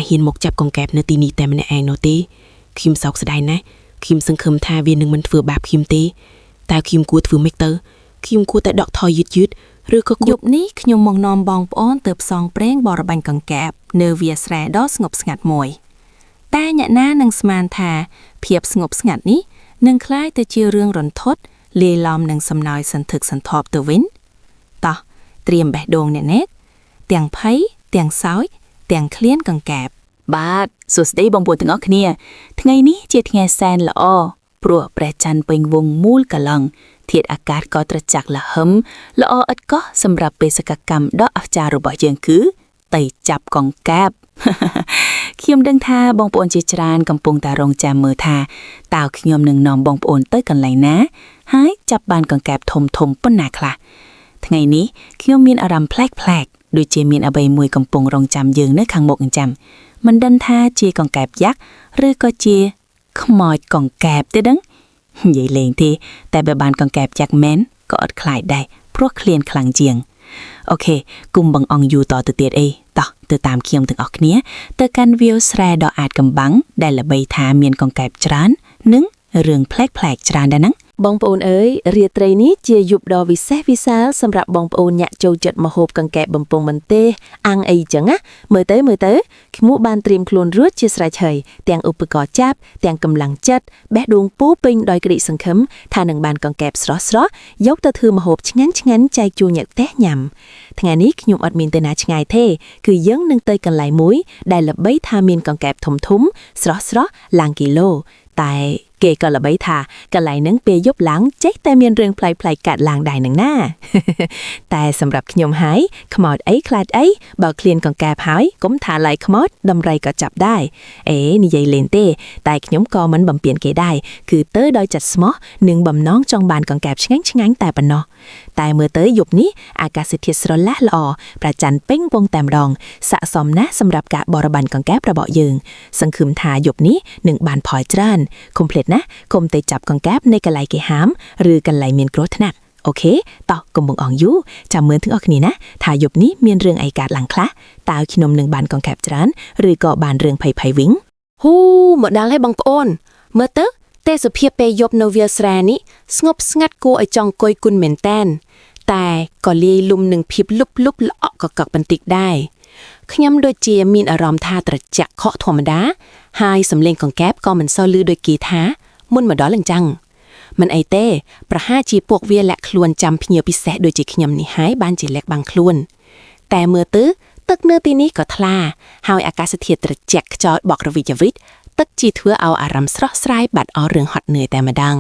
hiền một chập con kẹp nơi tì nịแต่มันแองโนตีคิมสอกสดายนะคิมสังคมทาเวียนหนึ่งมันฝือบาปคิมตีแต่คิมกูฝือไม่เตอคิมกูแต่ดอกทอยยืดหรือก็ยุบนี้ขยมมองนอมบองป้อนเติบซองเปร่งบอระบันกังแกบเนเวียสแรดอสงบสงัดมวยแต่เนี่ยหน้านังสมานทาเพียบสงบสงัดนี้นังคล้ายแต่เจียเรื่องรนทดเลลอมนังสำนอยสันถึกสันทอบตัววินต่อเตรียมแบะโดงเนี่ยเน็กเตียงไพ่เตียงซ้อยเตียงเคลี้ยนกังแกบบาดสุดได้บองบนถึงออกเนี่ยทั้งไงนี้เจียทไงแซนละอ้อปลัวแปรจันเป็นวงมูลกะลังเทียดอากาศก็ตระจักละหำละอ้ออัดก็สำหรับเปสกกรรมดอกอัฟจารุบอยยังคือไต่จับกองแกบเขียมดังท่าบองปอนเจจรานกำปงตารงแจมมือท่าตาวขยมหนึ่งนอมบองปอนเต้ยกันไหลนะหายจับบานกองแกบทมป้นหนาคละทั้งไงนี้ขยมมีนอารมณ์แพลกโดยเจมีนอใบมวยกำปงรองจำยืงเนื้อขังหมกจำมันดันท่าเจียกองแกบยักษ์หรือก็เจียขมอยกองแกบเด้ดังใหญ่เลงทีแต่แบบบานกองแกบจากแม้นก็อดคลายได้เพราะเคลียนคลังเจียงโอเคกุมบังอองอยู่ต่อตัวเตียดต่อตัวตามเคียมถึงออกเนี้ยตัวกันวิวแสรดออาจกำบังได้ละใบทาเมียนกองแกบจรานนึ่งเรื่องแพลกจรานได้นังบองปูนเรียตรีนี้เจียยุบดอวิเศษวิสาสำหรับบองปูนเนี่ยโจจัดมาโฮบกังแกบบงปงมันเตอังจังเมื่อเต๋ขมุบานเตรียมคลวนรู้เจียสระเฉยเตียงอุปกรณ์จับเตียงกำลังจัดแบะดวงปูปิงดอยกระดิสังคมทาหนึ่งบานกังแกบสระยกตะถือมาโฮบชงั้นใจจูเหยกแตะยำทั้งนี้ขยุมอดมินเตนาชงายเทคือยังนึงเตยกันไหลมุ้ยได้ละใบทามินกังแกบถมทุ้มสระลางกิโลแต่เกก็ละใบทากะไหลนังเปยบหลังเจ๊แต่เมียนเรื่องไพลกัดลางได้หนังหน้า แต่สำหรับขยมหายขมอดคลาดบ่เคลียนกองแกบหายก้มทาไหลขมอดดำไรก็จับได้นี่ใหญ่เลนเต้แต่ขยมกอมันบำเปลี่ยนเกได้คือเตอดอยจัดสมอหนึ่งบำน้องจองบานกองแกบชงั้นแต่ปนนอแต่เมื่อเตยหยุบนี้อากาศเทียสรละละอประจันเป้งวงแต้มรองสะสมนะสำหรับกะบรบันกองแกบระเบาะยืงสังคืมทาหยุบนี้หนึ่งบานพอยจานคอมเพลตนะคมเตจับกองแกบในกะไหลเกหามหรือกะไหลเมียนโกรธนักโอเคต่อกมบงอ่องยูจำเหมือนถึงออกนี้นะทาหยุบนี้เมียนเรื่องไอกาดหลังคละตาวขนมหนึ่งบานกองแกบจานหรือเกาะบานเรื่องไผ่วิงฮู้หมดดังให้บังโอนเมื่อเตสุเพียเปยบโนเวียสแรนี้สงบสงัดกูไอจองกอยกุนเหม็นแตนแต่ก็เลียลุมหนึ่งพิบลุบละออกกักบันติกได้ขยำโดยเจียมีนอารมณ์ท่าตระจักเคาะธรรมดาไฮสำเร็งของแก๊บก็มันเศร้าลือโดยกีท้ามุ่นมาดอลังจังมันไอเต้ประห้าจีปวกเวียและคลวนจำพิเนียพิเศษโดยจีขยำนี่หายบ้านจีเล็กบางคลวนแต่เมื่อตึกเนื้อตีนี้ก็ทลาหายอากาศเทียตระจักจอดบอกระวิจวิทตึกจีเถื่อเอาอารมณ์สระสายบัดเอาเรื่องหอดเหนื่อยแต่มาดัง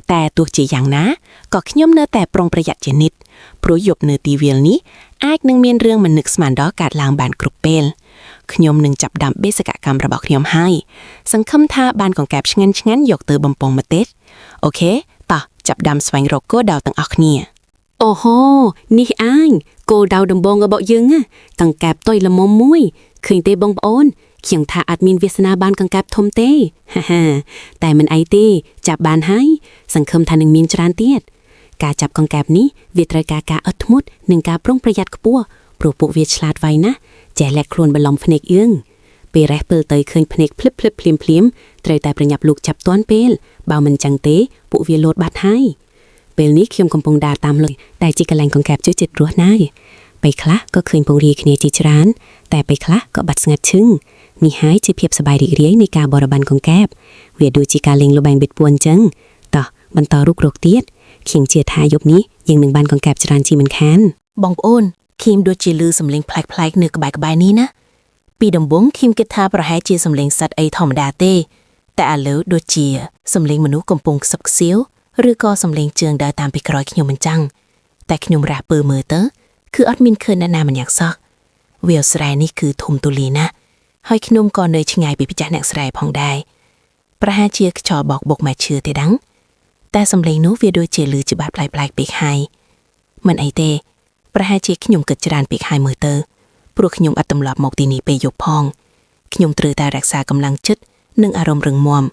แต่ตัวจีอย่างนะก็ขย่มเนื้อแต่ปรงประหยัดเจนิดโปรยบเนื้อตีเวียลนี้อายนึงเมียนเรื่องมันนึกสมานดอกาดลางบานกรุบเปลขย่มหนึ่งจับดำเบสกะกรรมระบอกขย่มให้สังคมท่าบานของแกบชงั้นยกเตอบำปงมาเต็ดโอเคต่อจับดำสวงโรโก้ดาวตั้งออกเนี่ยโอ้โหนี่อ้างโกดาวดำบงกระบอกยึงตั้งแกบต้อยละมมมุ้ยคืนเตบงโอนเขียงทาอัดมินเวสนาบานกังกับทมเต้ฮ่าแต่มันไอเต้จับบานให้สังคมทานึงมีนจรานเตียดกาจับกังกับนี้เวตรกาอัดมุดหนึ่งกาปรุงประหยัดกปัวปลูกปุเวชลาดไว้นะแจแหลกครวนบลอมพเนกเอื้องเปรแรเปิลเตยเคยพเนกพลิบพลิมเตยแต่ประหยับลูกจับต้อนเปลเบามันจังเต้ปุเวโลดบาดให้เปลนี้เขียมกำปงดาตามเลยได้จิกะแลงกังกับจุดจิตรัวหน้าไปคละก็เคยปงรีคเนจิจรานแต่ไปคละก็บัดสงัดชึ่งมีหายจะเพียบสบายดีเรียในกาบรบันของแกบเวียดูจิกาเลงโลแบงเบ็ดปวนจังต่อบรรทอรุกโรกเตียดเขียงเจียทายบนี้ยังหนึ่งบันของแกบจรานจีมันแค้นบองโอนคิมดูจีลือสำเร็งแพลกเนื้อกระบายนี้นะปีดำบงคิมเกตาประหายจีสำเร็งสัตว์ไอธรรมดาเต้แต่อาเลิดูจีสำเร็งมนุษย์กำปงสักเซียวหรือก็สำเร็งเจืองได้ตามไปกรอยขยมมันจังแต่ขยมแรปเปอร์เมอร์เตอร์คืออดมินเคยแนะนำมันอยากซอกเวลสไรนี่คือทุมตุลีนะให้ขนมก่อนเลยชิงไงไปพิจารณาสไรพองได้ประหาเชียจอบอกบกมาเชื่อแต่ดังแต่สำเร็งนู้เวียโดยเจลือจะบาดปลายปีกไฮมันไอเต้ประหาเชียขยมเกิดจรานปีกไฮเมอร์เตอร์ปลุกขยมอัตตำลับหมกตีนีไปยกพองขยมตรือตารักษากำลังจึดหนึ่งอารมณ์เริงมวม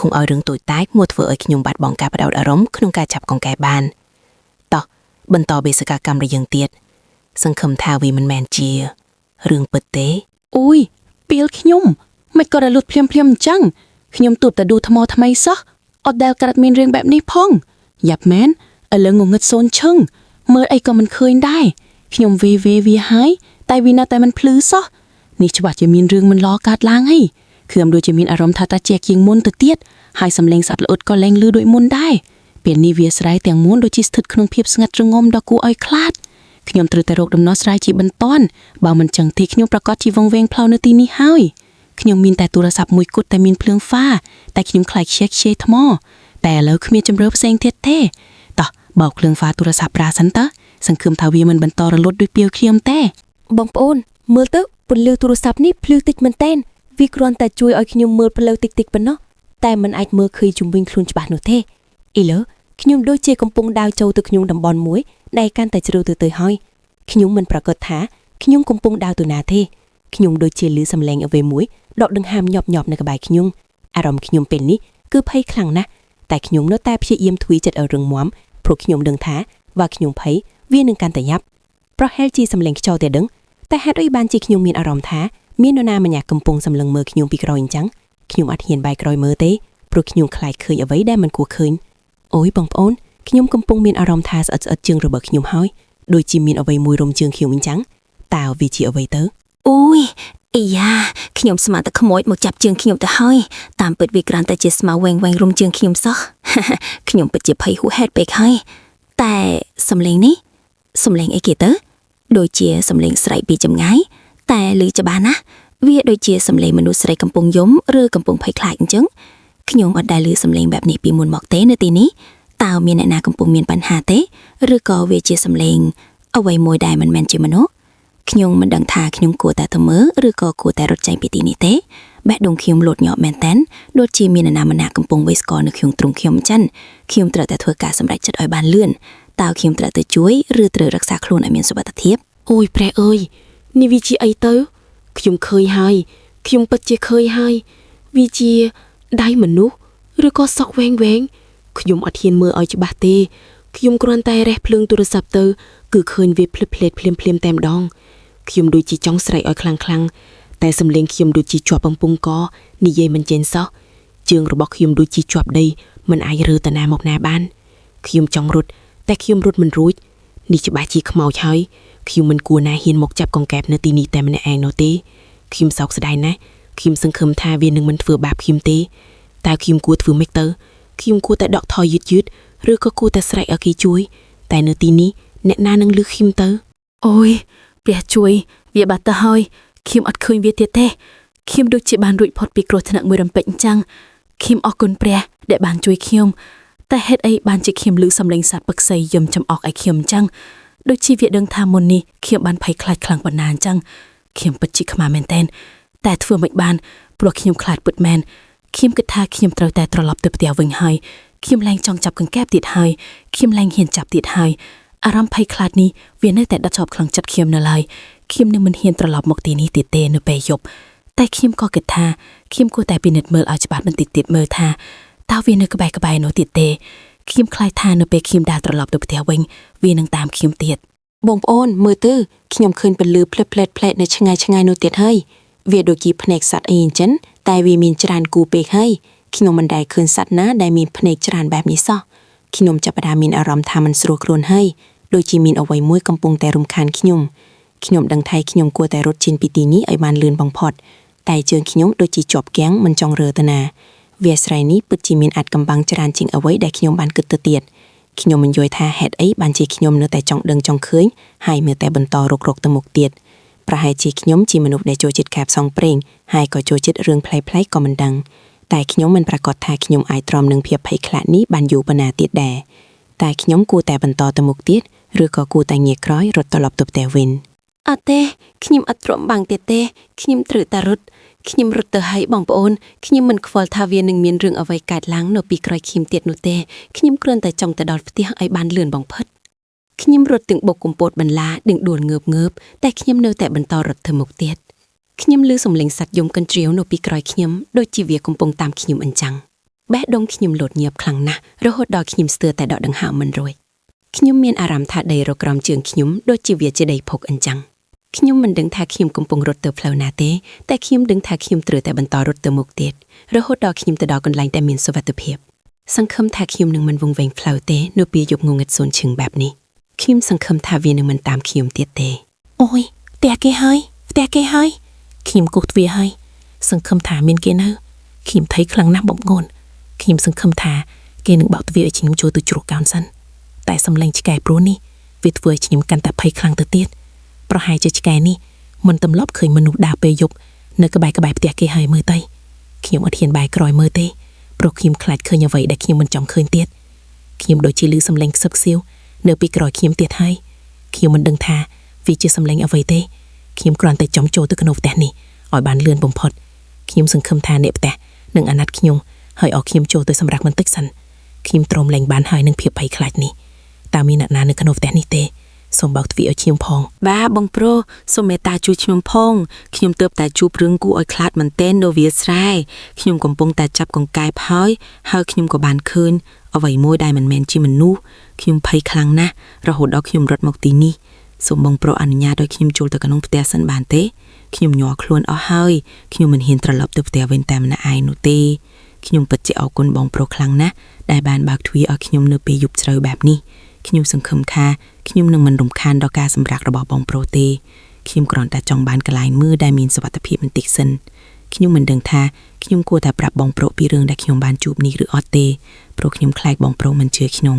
คงเอาเรื่องตุยตายมัวเถื่อขยมบาดบองกาประดาอารมณ์ขนมกาจับของแกบานต่อบรรทอเบสกากรรมระยังเตียดสังคมทาวีมันแมนเจียเรื่องเปิดเต้อุ้ย ពីលខ្ញុំមិនក៏រលត់ភ្លាមអញ្ចឹងខ្ញុំទប់តែดูថ្មថ្មីសោះអត់ដែលក្រាត់មានរឿងបែបនេះផងយ៉ាប់មែនឥឡូវងងឹតសូនឈឹងមើលអីក៏មិនឃើញដែរខ្ញុំវាហើយតែវានៅតែមិនភ្លឺសោះនេះច្បាស់ជាមានរឿងមិនល្អកើតឡើងហើយខ្ញុំដូចជាមានអារម្មណ៍ថាតាជាជាងមុនទៅទៀតហើយសំឡេងសត្វល្អិតក៏លែងលឺដូចមុនដែរពេលនេះវាស្រ័យទាំងមូលដូចជាស្ថិតក្នុងភាពស្ងាត់រងំដ៏គួរឲ្យខ្លាចខ្ញុំត្រូវតែរកដំណោះស្រាយជាបន្ទាន់បើមិនចឹងទេខ្ញុំប្រកាសជាវង្វេងផ្លូវនៅទីនេះហើយខ្ញុំមានតែទូរស័ព្ទមួយគត់តែមានភ្លើងហ្វាតែខ្ញុំខ្លាចខ្ជិះថ្មតែឥឡូវគ្មានជំរឿផ្សេងទៀតទេតោះបោកភ្លើងហ្វាទូរស័ព្ទប្រាសិនតើសង្ឃឹមថាវាមិនបន្តរលត់ដូចពីខ្ញុំទេបងប្អូនមើលទៅពន្លឺទូរស័ព្ទនេះភ្លឺតិចមែនទែនវាគ្រាន់តែជួយឲ្យខ្ញុំមើលផ្លូវតិចប៉ុណ្ណោះតែមិនអាចមើលឃើញជុំវិញខ្លួនច្បាស់នោះទេឥឡូវខ្ញុំដូចជាកំពុងដើរចូលទៅក្នុងតំបន់មួយដែលកាន់តែជ្រៅទៅហើយខ្ញុំមិនប្រកាសថាខ្ញុំកំពុងដើរទៅណាទេខ្ញុំដូចជាឮសំឡេងអ្វីមួយដកដង្ហើមញាប់នៅក្បែរខ្ញុំអារម្មណ៍ខ្ញុំពេលនេះគឺភ័យខ្លាំងណាស់តែខ្ញុំនៅតែព្យាយាមទ្វីចិត្តឲ្យរឹងមាំព្រោះខ្ញុំដឹងថាបើខ្ញុំភ័យវានឹងកាន់តែញាប់ប្រហែលជាសំឡេងខ្យល់តែដឹងតែហេតុអីបានជាខ្ញុំមានអារម្មណ៍ថាមាននរណាម្នាក់កំពុងសម្លឹងមើលខ្ញុំពីក្រោយអញ្ចឹងខ្ញុំអត់ហ៊ានបែរក្រោយមើលទេព្រោះខ្ញុំខ្លាចឃើញអ្វីដែលមិនគួរឃើញអូយបងប្អូនខ្ញុំកំពុងមានអារម្មណ៍ថាស្អិតជើងរបស់ខ្ញុំហើយដូចជាមានអ្វីមួយរុំជើងខ្ញុំអញ្ចឹងតើវាជាអ្វីទៅអូយអីយ៉ាខ្ញុំស្មានតែខ្មោចមកចាប់ជើងខ្ញុំទៅហើយតាមពិតវាគ្រាន់តែជាស្មៅវែងរុំជើងខ្ញុំសោះខ្ញុំពិតជាភ័យហួសហេតុពេកហើយតែសំឡេងនេះសំឡេងអីគេទៅដូចជាសំឡេងស្រែកពីចម្ងាយតែឮច្បាស់ណាស់វាដូចជាសំឡេងមនុស្សស្រីកំពុងយំឬកំពុងភ័យខ្លាចអញ្ចឹងខ្ញុំអត់ដែលឮសំឡេងបែបនេះពីមុនមកទេនៅទីនេះតើមានអ្នកណាកំពុងមានបញ្ហាទេឬក៏វាជាសំឡេងអ្វីមួយដែលមិនមែនជាមនុស្សខ្ញុំមិនដឹងថាខ្ញុំគួរតែទៅមើលឬក៏គួរតែរត់ចេញពីទីនេះទេបេះដូងខ្ញុំលោតញាប់មែនតើដូចជាមាននរណាម្នាក់កំពុងវាយស្គរនៅក្នុងទ្រូងខ្ញុំអញ្ចឹងខ្ញុំត្រូវតែធ្វើការសម្រេចចិត្តឲ្យបានលឿនតើខ្ញុំត្រូវទៅជួយឬត្រូវរក្សាខ្លួនឲ្យមានសុវត្ថិភាពអូយព្រះអើយនេះវាជាអីទៅខ្ញុំឃើញហើយខ្ញុំពិតជាឃើញហើយវាជាដៃមនុស្សឬក៏សក់វែងខ្ញុំអត់ហ៊ានមើលឲ្យច្បាស់ទេខ្ញុំគ្រាន់តែរេះភ្លើងទូរស័ព្ទទៅគឺឃើញវាភ្លឹបភ្លែតភ្លាមតែម្ដងខ្ញុំដូចជាចង់ស្រែកឲ្យខ្លាំងតែសំឡេងខ្ញុំដូចជាជាប់បំពង់កនិយាយមិនចេញសោះជើងរបស់ខ្ញុំដូចជាជាប់ដីមិនអាចរើទៅណាមកណាបានខ្ញុំចង់រត់តែខ្ញុំរត់មិនរួចនេះច្បាស់ជាខ្មោចហើយខ្ញុំមិនគួរណាហ៊ានមកចាប់កង្កែបនៅទីនេះតែម្នាក់ឯងនោះទេខ្ញុំសោកស្ដាយណាស់ខ្ញុំសង្ឃឹមថាវានឹងមិនធ្វើបាបខ្ញុំទេតែខ្ញុំគួរធ្វើម៉េចទៅខ្ញុំគួរតែដកថយយឺតឬក៏គួរតែស្រែកឲ្យគេជួយតែនៅទីនេះអ្នកណានឹងលឺខ្ញុំទៅអូយព្រះជួយវាបាត់ទៅហើយខ្ញុំអត់ឃើញវាទៀតទេខ្ញុំដូចជាបានរួចផុតពីគ្រោះថ្នាក់មួយរំពេចអញ្ចឹងខ្ញុំអរគុណព្រះដែលបានជួយខ្ញុំតែហេតុអីបានជាខ្ញុំឮសំឡេងសត្វពឹកសីយំចំអកឲ្យខ្ញុំអញ្ចឹងដូចជាវាដឹងថាមុននេះខ្ញុំបានភ័យខ្លាចខ្លាំងប៉ុណ្ណាអញ្ចឹងខ្ញុំពិតជាខ្មាស់មែនតែធ្វើមិនបានព្រោះខ្ញុំខ្លាចពិតមែនខ្ញុំគិតថាខ្ញុំត្រូវតែត្រឡប់ទៅផ្ទះវិញហើយខ្ញុំឡើងចង់ចាប់កង្កែបទៀតហើយខ្ញុំឡើងហ៊ានចាប់ទៀតហើយអារម្មណ៍ភ័យខ្លាចនេះវានៅតែដិតជាប់ក្នុងចិត្តខ្ញុំនៅឡើយខ្ញុំនឹងមិនហ៊ានត្រឡប់មកទីនេះទៀតទេនៅពេលយប់តែខ្ញុំក៏គិតថាខ្ញុំគួរតែពិនិត្យមើលឲ្យច្បាស់បន្តិចទៀតមើលថាតើវានៅក្បែរនោះទៀតទេខ្ញុំខ្លាចថានៅពេលខ្ញុំដើរត្រឡប់ទៅផ្ទះវិញវានឹងតាមខ្ញុំទៀតបងប្អូនមើលទៅខ្ញុំឃើញពន្លឺភ្លែតនៅឆ្ងាយនោះទៀតហើយវាដូចជាភ្នែកសត្វអីអញ្ចឹងតែវាមានច្រើនគូពេកហើយខ្ញុំមិនដែលឃើញសត្វណាដែលមានភ្នែកច្រើនបែបនេះសោះខ្ញុំចាប់ផ្ដើមមានអារម្មណ៍ថាមិនស្រួលខ្លួនហើយដូចជាមានអ្វីមួយកំពុងតែរំខានខ្ញុំដឹងថាខ្ញុំគួរតែរត់ចេញពីទីនេះឲ្យបានលឿនបំផុតតែជើងខ្ញុំដូចជាជាប់គាំងមិនចង់រើទៅណាវាស្រ័យនេះពិតជាមានអាចកំបាំងច្រើនជាងអ្វីដែលខ្ញុំបានគិតទៅទៀតខ្ញុំមិនយល់ថាហេតុអីបានជាខ្ញុំនៅតែចង់ដឹងចង់ឃើញហើយនៅតែបន្តរកទៅមុខទៀតប្រហែលជាខ្ញុំជាមនុស្សដែលចូលចិត្តការផ្សងព្រេងហើយក៏ចូលចិត្តរឿងប្លែកៗក៏មិនដឹងតែខ្ញុំមិនប្រកាសថាខ្ញុំអាចទ្រាំនឹងភាពភ័យខ្លាចនេះបានយូរប៉ុណ្ណាទៀតដែរតែខ្ញុំគួរតែបន្តទៅមុខទៀតឬក៏គួរតែងាកក្រោយរត់ត្រឡប់ទៅផ្ទះវិញអត់ទេខ្ញុំអត់ទ្រាំបាំងទៀតទេខ្ញុំត្រូវតែរត់ខ្ញុំរត់ទៅឲ្យបងប្អូនខ្ញុំមិនខ្វល់ថាវានឹងមានរឿងអ្វីកើតឡើងនៅពីក្រោយខ្ញុំទៀតនោះទេខ្ញុំគ្រាន់តែចង់ទៅដល់ផ្ទះឲ្យបានលឿនបំផុតខ្ញុំរត់ទាំងបុកកំពតបន្លាទាំងដួលងើបតែខ្ញុំនៅតែបន្តរត់ទៅមុខទៀតខ្ញុំឮសំឡេងសត្វយំកញ្ជ្រៀវនៅពីក្រោយខ្ញុំដូចជាវាកំពុងតាមខ្ញុំអញ្ចឹងបេះដូងខ្ញុំលោតញាប់ខ្លាំងណាស់រហូតដល់ខ្ញុំស្ទើរតែដកដង្ហើមមិនរួចខ្ញុំមានអារម្មណ៍ថាដីរក្រោមជើងខ្ញុំដូចជាវាជាដីភុកអញ្ចឹង ខ្ញុំមិនដឹងថាខ្ញុំកំពុងរត់ទៅផ្លូវណាទេតែខ្ញុំដឹងថាខ្ញុំត្រូវតែបន្តរត់ទៅមុខទៀតរហូតដល់ខ្ញុំទៅដល់កន្លែងដែលមានសុវត្ថិភាពសង្ឃឹមថាខ្ញុំនឹងមិនវង្វេងផ្លូវទេនៅពេលយប់ងងឹតសូន្យឈឹងបែបនេះខ្ញុំសង្ឃឹមថាវានឹងមិនតាមខ្ញុំទៀតទេអូយផ្ទះគេហើយខ្ញុំគោះទ្វារហើយសង្ឃឹមថាមានគេនៅខ្ញុំភ័យខ្លាំងណាស់បងប្អូនខ្ញុំសង្ឃឹមថាគេនឹងបើកទ្វារឲ្យខ្ញុំចូលទៅជ្រោះកោនសិនតែសំឡេងឆ្កែព្រោះនេះវាធ្វើឲ្យខ្ញុំកាន់តែភ័យខ្លាំងទៅទៀតប្រហែលជាឆ្កែនេះមិនទម្លាប់ឃើញមនុស្សដើរពេលយប់នៅក្បែរផ្ទះគេហើយមើលទៅខ្ញុំអត់ហ៊ានបែរក្រោយមើលទេព្រោះខ្ញុំខ្លាចឃើញអ្វីដែលខ្ញុំមិនចង់ឃើញទៀតខ្ញុំដូចជាឮសំឡេងខ្សឹបខ្សៀវនៅពីក្រោយខ្ញុំទៀតហើយខ្ញុំមិនដឹងថាវាជាសំឡេងអ្វីទេខ្ញុំគ្រាន់តែចង់ចូលទៅក្នុងផ្ទះនេះឲ្យបានលឿនបំផុតខ្ញុំសង្ឃឹមថាអ្នកផ្ទះនឹងអាណត្តិខ្ញុំហើយឲ្យខ្ញុំចូលទៅសម្រាប់បន្តិចសិនខ្ញុំទ្រាំលែងបានហើយនឹងភាពភ័យខ្លាចនេះតើមានអ្នកណានៅក្នុងផ្ទះនេះទេសូមបើកទ្វារឲ្យខ្ញុំផងបាទបងប្រុសសូមមេត្តាជួយខ្ញុំផងខ្ញុំទើបតែជួបរឿងគួរឲ្យខ្លាចមែនទែននៅវាលស្រែខ្ញុំកំពុងតែចាប់កង្កែបហើយខ្ញុំក៏បានឃើញអ្វីមួយដែលមិនមែនជាមនុស្សខ្ញុំភ័យខ្លាំងណាស់រហូតដល់ខ្ញុំរត់មកទីនេះសូមបងប្រុសអនុញ្ញាតឲ្យខ្ញុំចូលទៅក្នុងផ្ទះសិនបានទេខ្ញុំញ័រខ្លួនអស់ហើយខ្ញុំមិនហ៊ានត្រឡប់ទៅផ្ទះវិញតែម្នាក់ឯងនោះទេខ្ញុំពិតជាអរគុណបងប្រុសខ្លាំងណាស់ដែលបានបើកទ្វារឲ្យខ្ញុំនៅពេលយប់ជ្រៅបែបនេះខ្ញុំសង្ឃឹមថាខ្ញុំនឹងមិនរំខានដល់ការសម្រាករបស់បងប្រុសទេខ្ញុំគ្រាន់តែចង់បានកន្លែងមើលដែលមានសុវត្ថិភាពបន្តិចសិនខ្ញុំមិនដឹងថាខ្ញុំគួរតែប្រាប់បងប្រុសពីរឿងដែលខ្ញុំបានជួបនេះឬអត់ទេព្រោះខ្ញុំខ្លាចបងប្រុសមិនជឿខ្ញុំ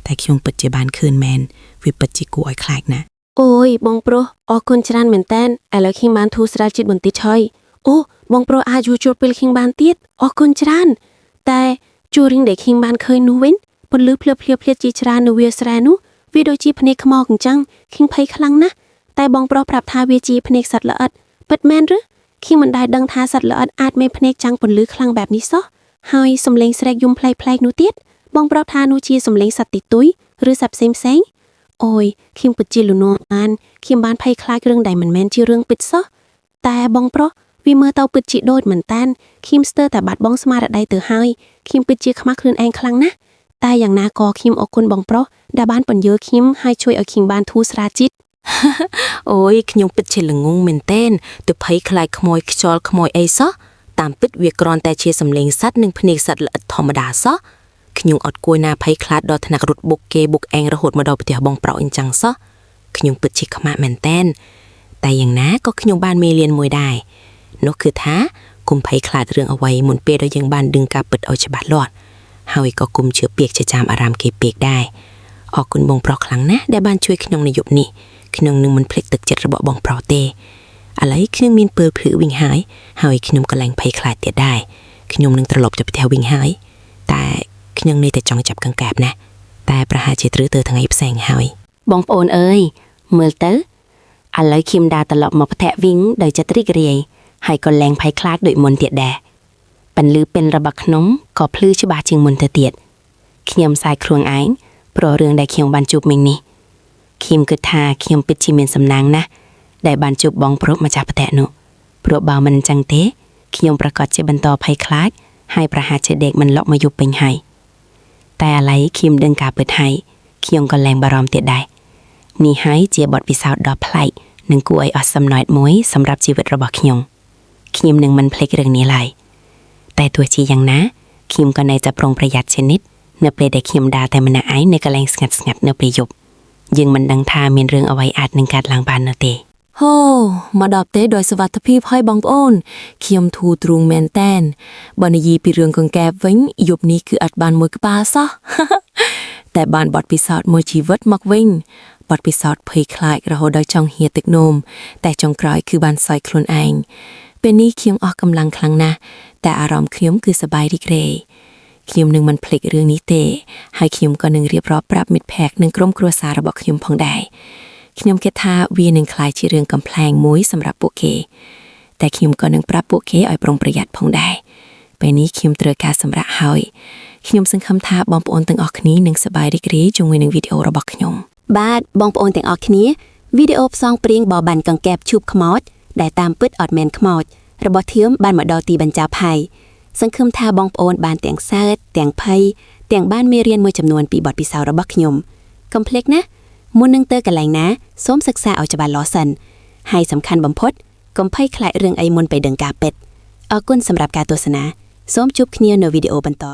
តែខ្ញុំពិតជាបានឃើញមែនវាពិតជាគួរឲ្យខ្លាចណាស់អូយបងប្រុសអរគុណច្រើនមែនតើឥឡូវខ្ញុំបានធូរស្រាលចិត្តបន្តិចហើយអូបងប្រុសអាចជួបពេលខ្ញុំបានទៀតអរគុណច្រើនតែជួររៀងដែលខ្ញុំបានឃើញនោះវិញពន្លឺភ្លឺជាច្រើននៅវាលស្រែនោះវាដូចជាភ្នែកខ្មោចអញ្ចឹងខ្ញុំភ័យខ្លាំងណាស់តែបងប្រុសប្រាប់ថាវាជាភ្នែកសត្វល្អិតពិតមែនឬខ្ញុំមិនដែលដឹងថាសត្វល្អិតអាចមានភ្នែកចាំងពន្លឺខ្លាំងបែបនេះសោះហើយសំឡេងស្រែកយំប្លែកនោះទៀតបងប្រុសថានោះជាសំឡេងសត្វទីទុយឬសត្វផ្សេងអូយខ្ញុំពិតជាលន់ខ្ញុំបានភ័យខ្លាចរឿងដែលមិនមែនជារឿងពិតសោះតែបងប្រុសវាមើលទៅពិតជាដូចមែនតានខ្ញុំស្ទើរតែបាត់បង់ស្មារតីទៅហើយខ្ញុំពិតជាខ្មាស់ខ្លួនឯងខ្លាំងណាស់តែយ៉ាងណាក៏ខ្ញុំអរគុណបងប្រុសដែលបានពន្យល់ខ្ញុំហើយជួយឲ្យខ្ញុំបានធូរស្រាលចិត្តអូយខ្ញុំពិតជាល្ងងមែនទែនទៅភ័យខ្លាចខ្មោចខ្យល់ខ្មោចអីសោះតាមពិតវាគ្រាន់តែជាសំឡេងសត្វនិងភ្នែកសត្វល្អិតធម្មតាសោះខ្ញុំអត់គួរណាភ័យខ្លាចដល់ថ្នាក់រត់បុកគេបុកអេងរហូតមកដល់ផ្ទះបងប្រុសអញ្ចឹងសោះខ្ញុំពិតជាខ្មាស់មែនទែនតែយ៉ាងណាក៏ខ្ញុំបានមេរៀនមួយដែរនោះគឺថាកុំភ័យខ្លាចរឿងអ្វីមុនពេលដែលយើងបានដឹងការពិតឲ្យច្បាស់លាស់ហើយក៏គុំជឿពាក្យជាចាំអារ៉ាមគេពេកដែរអរគុណបងប្រុសខ្លាំងណាស់ដែលបានជួយខ្ញុំនៅយប់នេះខ្ញុំនឹងមិនភ្លេចទឹកចិត្តរបស់បងប្រុសទេឥឡូវខ្ញុំមានពើភ្លឺវិញហើយខ្ញុំក៏ឡើងភ័យខ្លាចទៀតដែរខ្ញុំនឹងត្រឡប់ទៅផ្ទះវិញហើយតែខ្ញុំនៅតែចង់ចាប់កង្កែបណាតែប្រហែលជាត្រូវទៅថ្ងៃផ្សេងហើយបងប្អូនអើយមើលទៅឥឡូវខ្ញុំដើរត្រឡប់មកផ្ទះវិញដោយចិត្តរីករាយហើយក៏ឡើងភ័យខ្លាចដូចមុនទៀតដែរពន្លឺពេញរបស់ខ្ញុំក៏ភ្លឺច្បាស់ជាងមុនទៅទៀតខ្ញុំសាយខ្លួនឯងព្រោះរឿងដែលខ្ញុំបានជួបមិញនេះខ្ញុំគិតថាខ្ញុំពិតជាមានសំណាងណាស់ដែលបានជួបបងប្រុសម្ចាស់ផ្ទះនោះព្រោះបើមិនអញ្ចឹងទេខ្ញុំប្រកាសជាបន្តភ័យខ្លាចហើយប្រហែលជាដេកមិនលក់មកយប់ពេញហើយតែឥឡូវខ្ញុំដឹងការពិតហើយខ្ញុំក៏ឡើងបារម្ភទៀតដែរនេះហើយជាបទពិសោធន៍ដ៏ប្លែកនិងគួរឲ្យអស់សំណើចមួយសម្រាប់ជីវិតរបស់ខ្ញុំនឹងមិនភ្លេចរឿងនេះឡើយតែទោះជាយ៉ាងណាខ្ញុំក៏នៅតែប្រុងប្រយ័ត្នជានិច្ចនៅពេលដែលខ្ញុំដើរតែម្នាក់ឯងនៅកន្លែងស្ងាត់នៅពេលយប់យើងមិនដឹងថាមានរឿងអ្វីអាចនឹងកើតឡើងបាននោះទេហូមកដល់ទេដោយសុវត្ថិភាពហើយបងប្អូនខ្ញុំធូរទ្រូងមែនតែនបើនិយាយពីរឿងកង្កែបវិញយប់នេះគឺអត់បានមួយក្បាលសោះ តែបានបទពិសោធន៍មួយជីវិតមកវិញបទពិសោធន៍ភ័យខ្លាចរហូតដល់ចង់ហៀទឹកនោមតែចុងក្រោយគឺបានសោយខ្លួនឯងពេលនេះខ្ញុំអស់កម្លាំងខ្លាំងណាស់តែអារម្មណ៍ខ្ញុំគឺសប្បាយរីករាយខ្ញុំនឹងមិនភ្លេចរឿងនេះទេហើយខ្ញុំក៏នឹងរៀបរាប់ប្រាប់មិត្តភក្តិនិងក្រុមគ្រួសាររបស់ខ្ញុំផងដែរខ្ញុំគិតថាវានឹងក្លាយជារឿងកំ pl ែងមួយសម្រាប់ពួកគេតែខ្ញុំក៏នឹងប្រាប់ពួកគេឲ្យប្រុងប្រយ័ត្នផងដែរពេលនេះខ្ញុំត្រូវការសម្រាប់ហើយខ្ញុំសង្ឃឹមថាបងប្អូនទាំងអស់គ្នានឹងសប្បាយរីករាយជាមួយនឹងវីដេអូរបស់ខ្ញុំបាទបងប្អូនទាំងអស់គ្នាវីដេអូផ្សងព្រៀងបបាញ់កង្កែបឈូបខ្មោចដែលតាមពិតអត់មែនខ្មោចរបស់ធៀមបានមកដល់ទីបញ្ចប់ហើយសង្ឃឹមថាបងប្អូនបានទាំងសើចទាំងភ័យទាំងបានមេរៀនមួយចំនួនពីបទពិសោធន៍របស់ខ្ញុំកុំភ្លេចណាមុននឹងទៅកន្លែងណាសូមសិក្សាឲ្យច្បាស់លាស់សិន ให้สำคัญបំផុតកុំភ័យខ្លាចរឿងអីមុនពេលដឹងការពិតអរគុណសម្រាប់ការទស្សនាសូមជួបគ្នានៅវីដេអូបន្ត